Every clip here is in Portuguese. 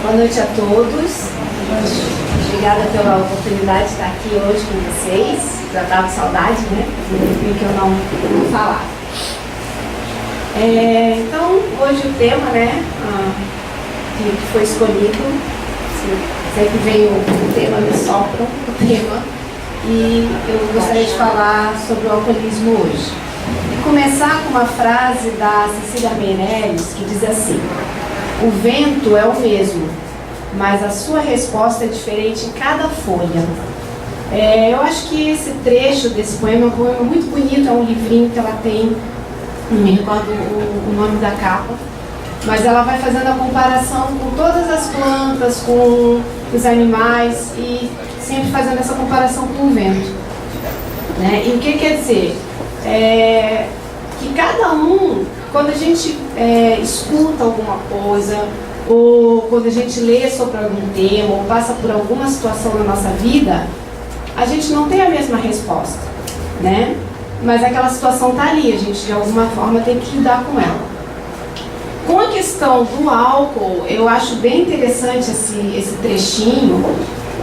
Boa noite a todos. Obrigada pela oportunidade de estar aqui hoje com vocês. Já estava com saudade, né? Fazia que eu não falava. Então, hoje o tema, né, que foi escolhido, sempre vem o tema, me sopram o tema, e eu gostaria de falar sobre o alcoolismo hoje. E começar com uma frase da Cecília Meirelles, que diz assim: o vento é o mesmo, mas a sua resposta é diferente em cada folha. Eu acho que esse trecho desse poema é um poema muito bonito, é um livrinho que ela tem, não me recordo o nome da capa, mas ela vai fazendo a comparação com todas as plantas, com os animais e sempre fazendo essa comparação com o vento, né? E o que quer dizer? Que cada um, quando a gente escuta alguma coisa, ou quando a gente lê sobre algum tema, ou passa por alguma situação na nossa vida, a gente não tem a mesma resposta, né? Mas aquela situação está ali, a gente de alguma forma tem que lidar com ela. Com a questão do álcool, eu acho bem interessante esse trechinho,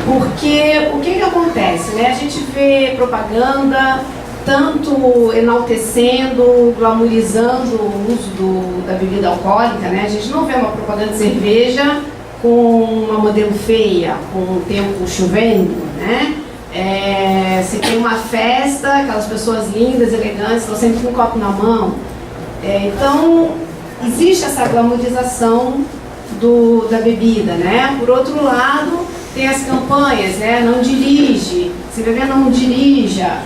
porque o que acontece, né? A gente vê propaganda tanto enaltecendo, glamorizando o uso da bebida alcoólica, né? A gente não vê uma propaganda de cerveja com uma modelo feia, com o tempo chovendo, né? Se tem uma festa, aquelas pessoas lindas, elegantes, estão sempre com um copo na mão. Então, existe essa glamorização da bebida, né? Por outro lado, tem as campanhas, né? Não dirige, se beber não dirija.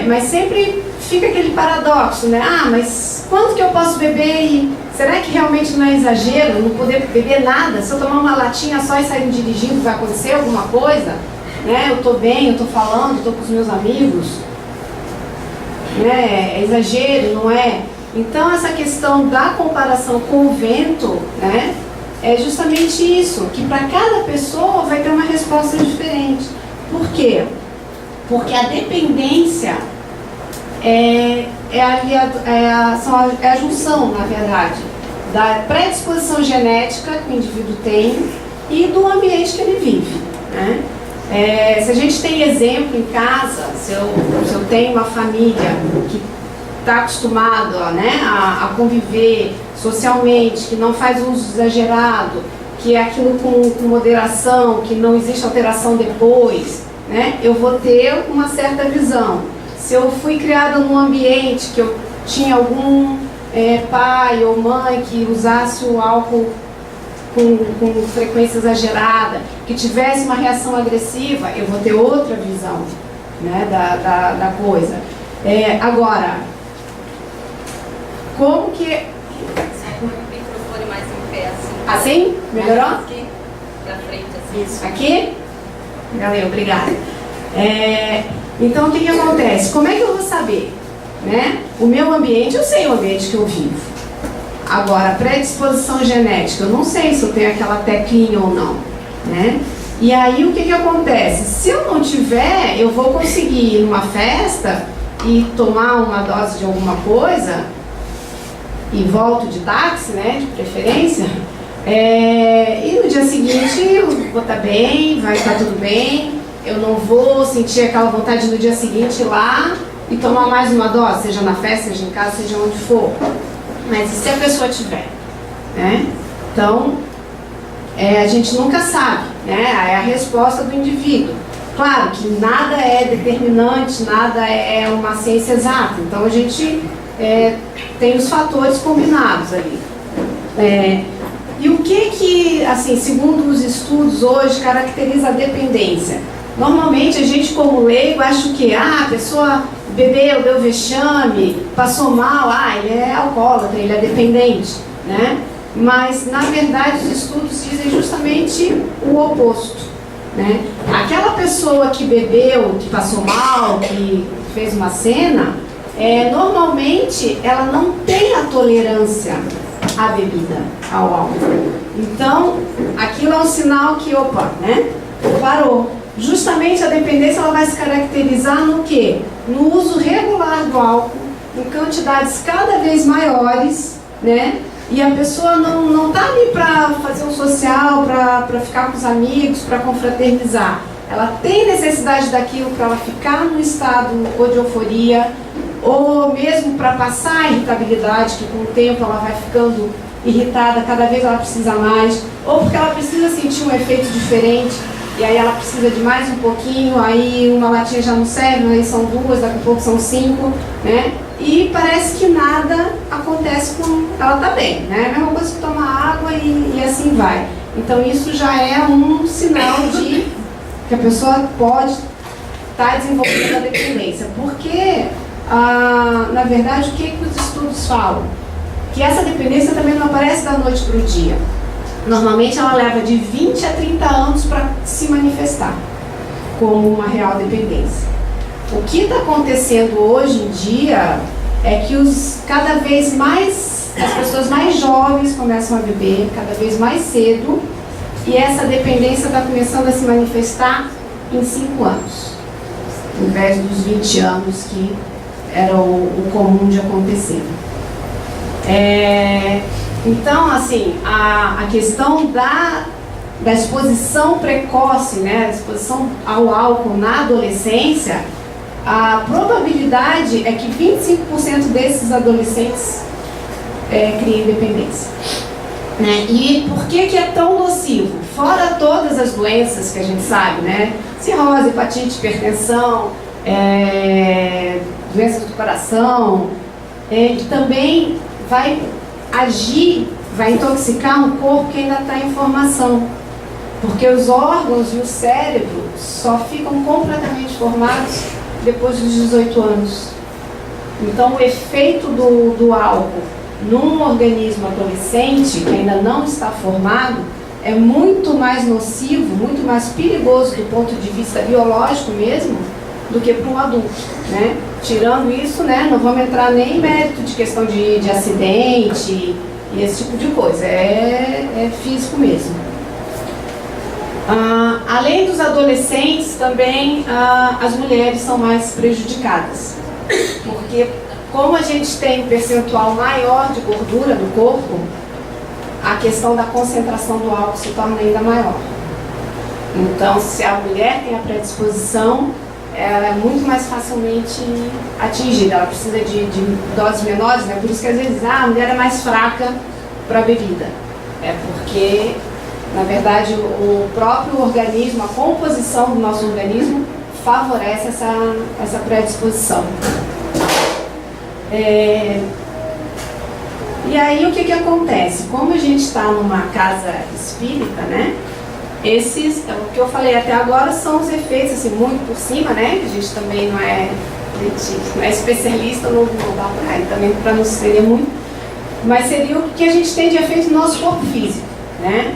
Mas sempre fica aquele paradoxo, né? Mas quanto que eu posso beber e será que realmente não é exagero não poder beber nada? Se eu tomar uma latinha só e sair dirigindo, vai acontecer alguma coisa? Né? Eu estou bem, eu estou falando, estou com os meus amigos, né? É exagero, não é? Então essa questão da comparação com o vento, né, é justamente isso, que para cada pessoa vai ter uma resposta diferente. Por quê? Porque a dependência é a junção, na verdade, da predisposição genética que o indivíduo tem e do ambiente que ele vive, né? Se a gente tem exemplo em casa, se eu tenho uma família que está acostumado, né, a conviver socialmente, que não faz uso exagerado, que é aquilo com moderação, que não existe alteração depois, né, eu vou ter uma certa visão. Se eu fui criada num ambiente que eu tinha algum pai ou mãe que usasse o álcool com frequência exagerada, que tivesse uma reação agressiva, eu vou ter outra visão, né, da coisa. Agora, como que... O microfone mais em pé, assim. Assim? Melhorou? Aqui, pra frente, assim. Isso. Aqui? Valeu, obrigada. Então, o que acontece? Como é que eu vou saber? Né? O meu ambiente, eu sei o ambiente que eu vivo. Agora, a predisposição genética, eu não sei se eu tenho aquela teclinha ou não, né? E aí, o que acontece? Se eu não tiver, eu vou conseguir ir numa festa e tomar uma dose de alguma coisa e volto de táxi, né, de preferência, e no dia seguinte eu vou estar bem, vai estar tudo bem, eu não vou sentir aquela vontade no dia seguinte ir lá e tomar mais uma dose, seja na festa, seja em casa, seja onde for. Mas e se a pessoa tiver, né? Então, a gente nunca sabe, né? É a resposta do indivíduo. Claro que nada é determinante, nada é uma ciência exata. Então, a gente tem os fatores combinados ali. E o que, assim, segundo os estudos hoje, caracteriza a dependência? Normalmente, a gente como leigo acha que a pessoa bebeu, deu vexame, passou mal, ele é alcoólatra, ele é dependente, né? Mas, na verdade, os estudos dizem justamente o oposto, né? Aquela pessoa que bebeu, que passou mal, que fez uma cena, normalmente ela não tem a tolerância à bebida, ao álcool. Então, aquilo é um sinal que, né? Parou. Justamente a dependência ela vai se caracterizar no quê? No uso regular do álcool, em quantidades cada vez maiores, né? e a pessoa não está ali para fazer um social, para ficar com os amigos, para confraternizar. Ela tem necessidade daquilo para ela ficar num estado ou de euforia, ou mesmo para passar a irritabilidade, que com o tempo ela vai ficando irritada, cada vez ela precisa mais, ou porque ela precisa sentir um efeito diferente, e aí ela precisa de mais um pouquinho, aí uma latinha já não serve, aí são 2, daqui a pouco são 5, né? E parece que nada acontece com ela, tá bem, né? A mesma coisa que tomar água e assim vai. Então isso já é um sinal de que a pessoa pode estar desenvolvendo a dependência. Porque, na verdade, o que os estudos falam? Que essa dependência também não aparece da noite para o dia. Normalmente ela leva de 20 a 30 anos para se manifestar como uma real dependência. O que está acontecendo hoje em dia é que cada vez mais as pessoas mais jovens começam a beber, cada vez mais cedo, e essa dependência está começando a se manifestar em 5 anos, ao invés dos 20 anos que era o comum de acontecer. Então, assim, a questão da exposição precoce, né, a exposição ao álcool na adolescência, a probabilidade é que 25% desses adolescentes criem dependência. Né? E por que é tão nocivo? Fora todas as doenças que a gente sabe, né? Cirrose, hepatite, hipertensão, doenças do coração, também vai agir, vai intoxicar um corpo que ainda está em formação. Porque os órgãos e o cérebro só ficam completamente formados depois dos 18 anos. Então o efeito do álcool num organismo adolescente que ainda não está formado é muito mais nocivo, muito mais perigoso do ponto de vista biológico mesmo, do que para um adulto, né? Tirando isso, né, não vamos entrar nem em mérito de questão de acidente e esse tipo de coisa, é físico mesmo. Além dos adolescentes, também as mulheres são mais prejudicadas, porque como a gente tem um percentual maior de gordura no corpo, a questão da concentração do álcool se torna ainda maior. Então, se a mulher tem a predisposição, ela é muito mais facilmente atingida, ela precisa de doses menores, né? Por isso que às vezes a mulher é mais fraca para a bebida. É porque, na verdade, o próprio organismo, a composição do nosso organismo favorece essa predisposição. E aí o que acontece? Como a gente está numa casa espírita, né? O que eu falei até agora são os efeitos, assim, muito por cima, né? A gente também não é especialista, não dá para ir também para não ser muito, mas seria o que a gente tem de efeito no nosso corpo físico, né?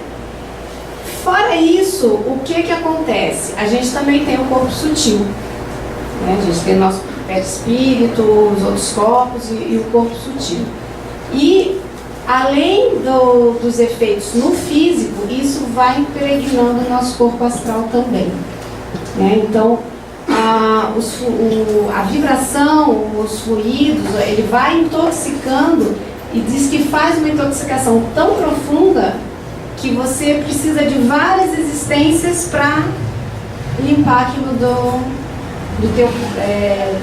Fora isso, o que acontece? A gente também tem o corpo sutil, né? A gente tem o nosso perispírito, os outros corpos e o corpo sutil. E além dos efeitos no físico, isso vai impregnando o nosso corpo astral também, né? Então, a vibração, os fluidos, ele vai intoxicando, e diz que faz uma intoxicação tão profunda que você precisa de várias existências para limpar aquilo do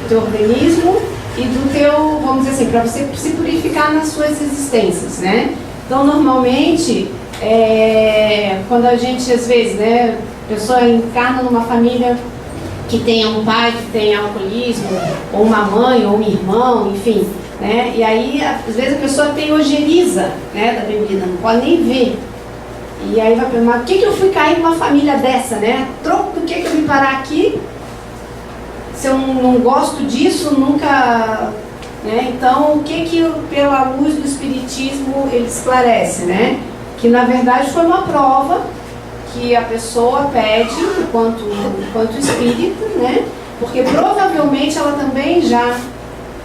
teu organismo e do teu, vamos dizer assim, para você se purificar nas suas existências, né? Então, normalmente, quando a gente, às vezes, né, a pessoa encarna numa família que tenha um pai que tenha alcoolismo, ou uma mãe, ou um irmão, enfim, né? E aí, às vezes, a pessoa tem ojeriza, né, da bebida, não pode nem ver. E aí vai perguntar, por que eu fui cair numa família dessa, né? Troco do que eu vim parar aqui? Se eu não gosto disso, nunca... Né? Então, o que pela luz do Espiritismo ele esclarece, né? Que na verdade foi uma prova que a pessoa pede enquanto espírito, né? Porque provavelmente ela também já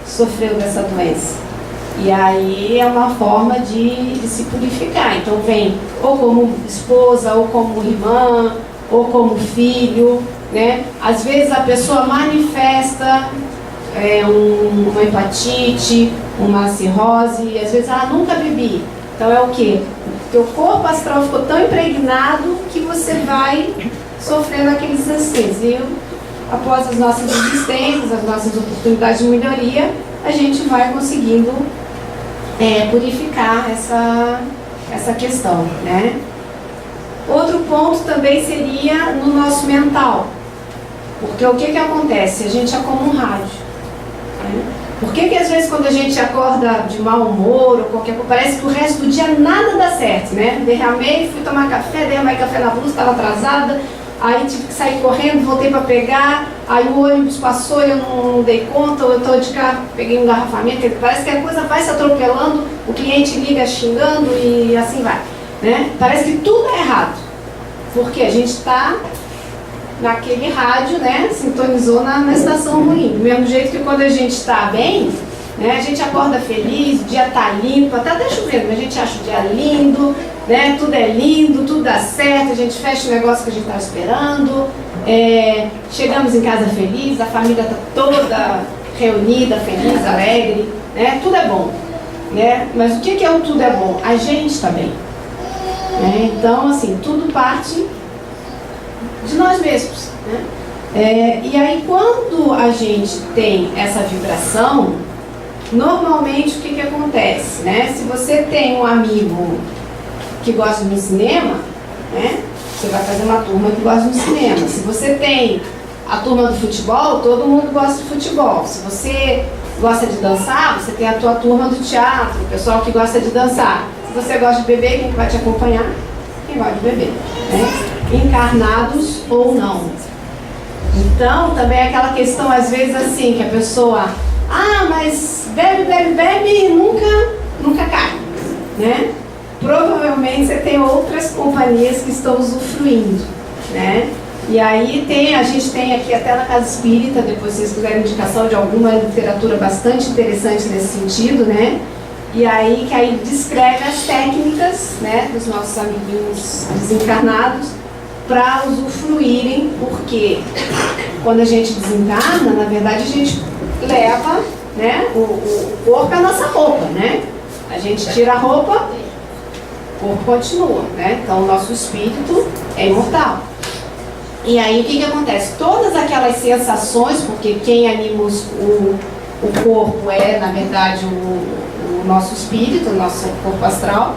sofreu dessa doença. E aí é uma forma de se purificar. Então vem ou como esposa, ou como irmã, ou como filho, né? Às vezes a pessoa manifesta uma hepatite, uma cirrose, e às vezes nunca bebi, Então é o quê? Teu corpo astral ficou tão impregnado que você vai sofrendo aqueles acidentes. E após as nossas existências, as nossas oportunidades de melhoria, a gente vai conseguindo purificar essa questão, né? Outro ponto também seria no nosso mental. Porque o que acontece? A gente é como um rádio. Né? Por que às vezes quando a gente acorda de mau humor ou qualquer coisa, parece que o resto do dia nada dá certo, né? Derramei, fui tomar café, derramei café na blusa, estava atrasada, aí tive que sair correndo, voltei para pegar, aí o ônibus passou e eu não dei conta, ou eu estou de carro, peguei um engarrafamento, parece que a coisa vai se atropelando, o cliente liga xingando e assim vai, né? Parece que tudo é errado, porque a gente está naquele rádio, né, sintonizou na estação ruim. Do mesmo jeito que quando a gente está bem, né, a gente acorda feliz, o dia está limpo, até chovendo, mas a gente acha o dia lindo, né, tudo é lindo, tudo dá certo, a gente fecha o negócio que a gente estava esperando, chegamos em casa feliz, a família está toda reunida, feliz, alegre, né, tudo é bom. Né? Mas o que é o tudo é bom? A gente está bem. Né? Então, assim, tudo parte de nós mesmos, né? E aí quando a gente tem essa vibração, normalmente o que acontece, né? Se você tem um amigo que gosta de ir no cinema, né? Você vai fazer uma turma que gosta de ir no cinema. Se você tem a turma do futebol, todo mundo gosta de futebol. Se você gosta de dançar, você tem a tua turma do teatro, o pessoal que gosta de dançar. Se você gosta de beber, quem vai te acompanhar? Quem gosta de beber, né? Encarnados ou não. Então, também é aquela questão, às vezes, assim, que a pessoa, mas bebe, bebe, bebe e nunca cai, né? Provavelmente você tem outras companhias que estão usufruindo, né? E aí a gente tem aqui até na Casa Espírita, depois se vocês quiserem indicação de alguma literatura bastante interessante nesse sentido, né? E aí que aí descreve as técnicas, né, dos nossos amiguinhos desencarnados para usufruírem, porque quando a gente desencarna, na verdade a gente leva, né, o corpo é a nossa roupa, né? A gente tira a roupa, o corpo continua, né? Então o nosso espírito é imortal. E aí o que acontece? Todas aquelas sensações, porque quem anima o corpo é, na verdade, o nosso espírito, o nosso corpo astral.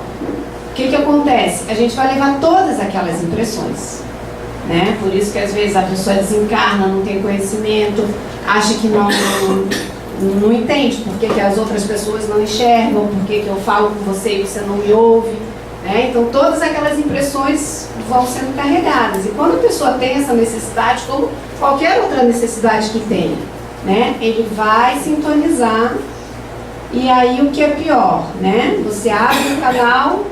O que acontece? A gente vai levar todas aquelas impressões, né? Por isso que às vezes a pessoa desencarna, não tem conhecimento, acha que não entende por que as outras pessoas não enxergam, por que eu falo com você e você não me ouve, né? Então todas aquelas impressões vão sendo carregadas. E quando a pessoa tem essa necessidade, como qualquer outra necessidade que tenha, né? Ele vai sintonizar. E aí o que é pior, né? Você abre o canal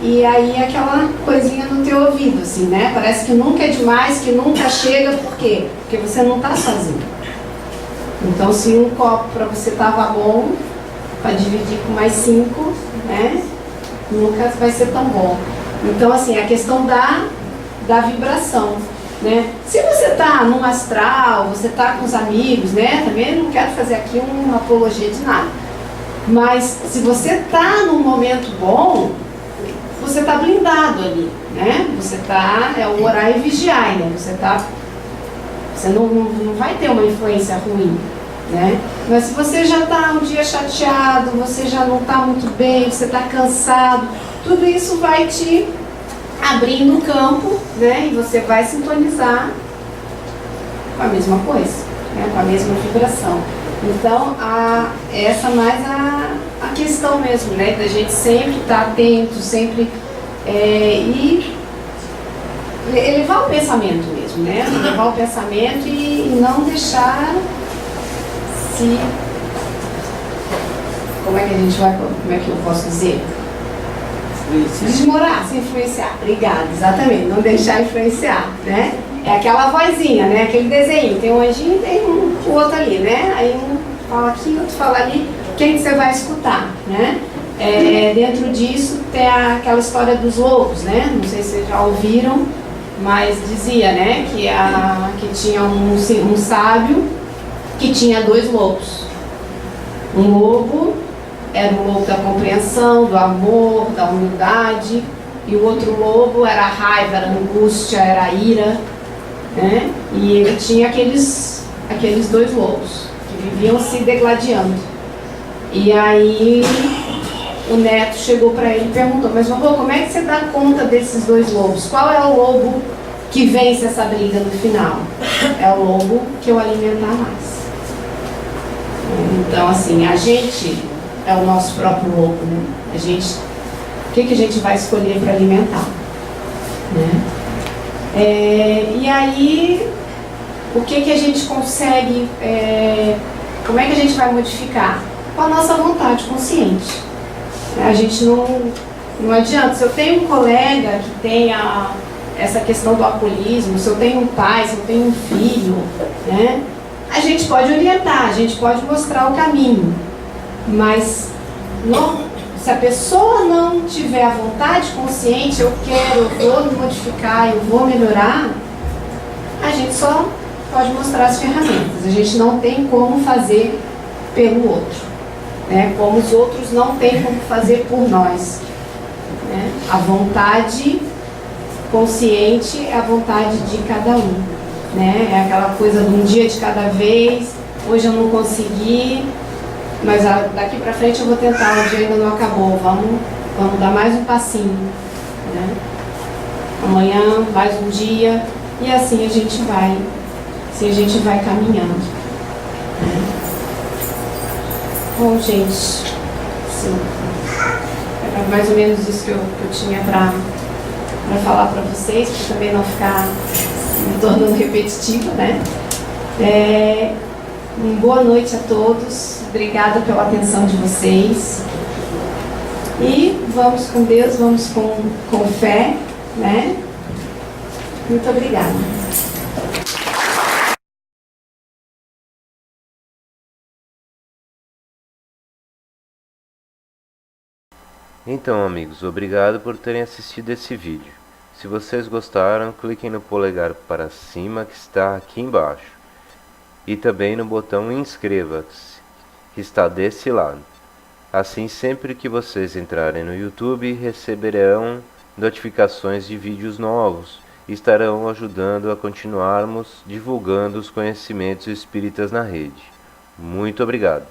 e aí aquela coisinha no teu ouvido, assim, né? Parece que nunca é demais, que nunca chega, por quê? Porque você não está sozinho. Então se um copo para você estava bom, para dividir com mais 5, né? Nunca vai ser tão bom. Então assim, a questão da vibração, né? Se você está num astral, você está com os amigos, né? Também não quero fazer aqui uma apologia de nada. Mas se você está num momento bom, você está blindado ali, né? Você está, o orar e vigiar, né? Você não vai ter uma influência ruim, né? Mas se você já está um dia chateado, você já não está muito bem, você está cansado, tudo isso vai te abrindo o campo, né? E você vai sintonizar com a mesma coisa, né? Com a mesma vibração. Então, essa mais a questão mesmo, né? Da gente sempre estar atento, sempre e elevar o pensamento mesmo, né? Elevar o pensamento e não deixar se... Como é que eu posso dizer? Desmorar, se influenciar. Obrigada, exatamente. Não deixar influenciar, né? É aquela vozinha, né? Aquele desenho. Tem um anjinho e tem o outro ali, né? Aí um fala aqui, outro fala ali. Quem que você vai escutar, né? Dentro disso tem aquela história dos lobos, né? Não sei se vocês já ouviram, mas dizia, né? Que tinha um sábio que tinha 2 lobos. Um lobo era o lobo da compreensão, do amor, da humildade, e o outro lobo era a raiva, era a angústia, era a ira, né? E ele tinha aqueles dois lobos que viviam se degladiando. E aí o neto chegou para ele e perguntou: mas vovô, como é que você dá conta desses dois lobos? Qual é o lobo que vence essa briga no final? É o lobo que eu alimentar mais. Então, assim, a gente é o nosso próprio lobo, né? O que a gente vai escolher para alimentar, né? E aí, o que a gente consegue, como é que a gente vai modificar? Com a nossa vontade consciente. A gente não adianta. Se eu tenho um colega que tenha essa questão do alcoolismo, se eu tenho um pai, se eu tenho um filho, né? A gente pode orientar, a gente pode mostrar o caminho, mas se a pessoa não tiver a vontade consciente, eu vou me modificar, eu vou melhorar, a gente só pode mostrar as ferramentas. A gente não tem como fazer pelo outro, né? Como os outros não têm como fazer por nós, né? A vontade consciente é a vontade de cada um, né? É aquela coisa de um dia de cada vez. Hoje eu não consegui, mas daqui para frente eu vou tentar. O dia ainda não acabou, vamos dar mais um passinho, né? Amanhã mais um dia, e assim a gente vai caminhando, né? Bom, gente, sim, era mais ou menos isso que eu tinha para falar para vocês, para também não ficar me tornando repetitiva, né? Boa noite a todos, obrigada pela atenção de vocês, e vamos com Deus, vamos com fé, né? Muito obrigada. Então, amigos, obrigado por terem assistido esse vídeo. Se vocês gostaram, cliquem no polegar para cima que está aqui embaixo. E também no botão inscreva-se, que está desse lado. Assim, sempre que vocês entrarem no YouTube, receberão notificações de vídeos novos e estarão ajudando a continuarmos divulgando os conhecimentos espíritas na rede. Muito obrigado.